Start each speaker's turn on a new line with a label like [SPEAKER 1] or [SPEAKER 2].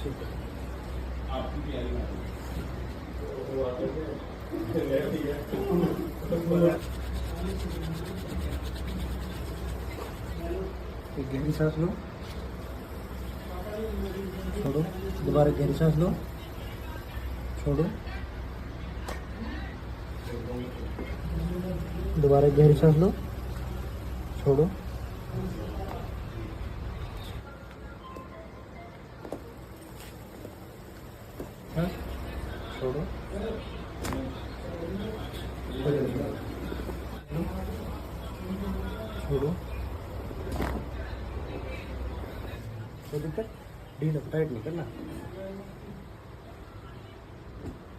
[SPEAKER 1] ठीक है। एक गहरी सांस लो, छोड़ो, दोबारा गहरी सांस लो, छोड़ो, दोबारा गहरी सांस लो, छोड़ो, छोड़ो, छोड़ो, कोई दिक्कत, ढीला टाइट नहीं करना।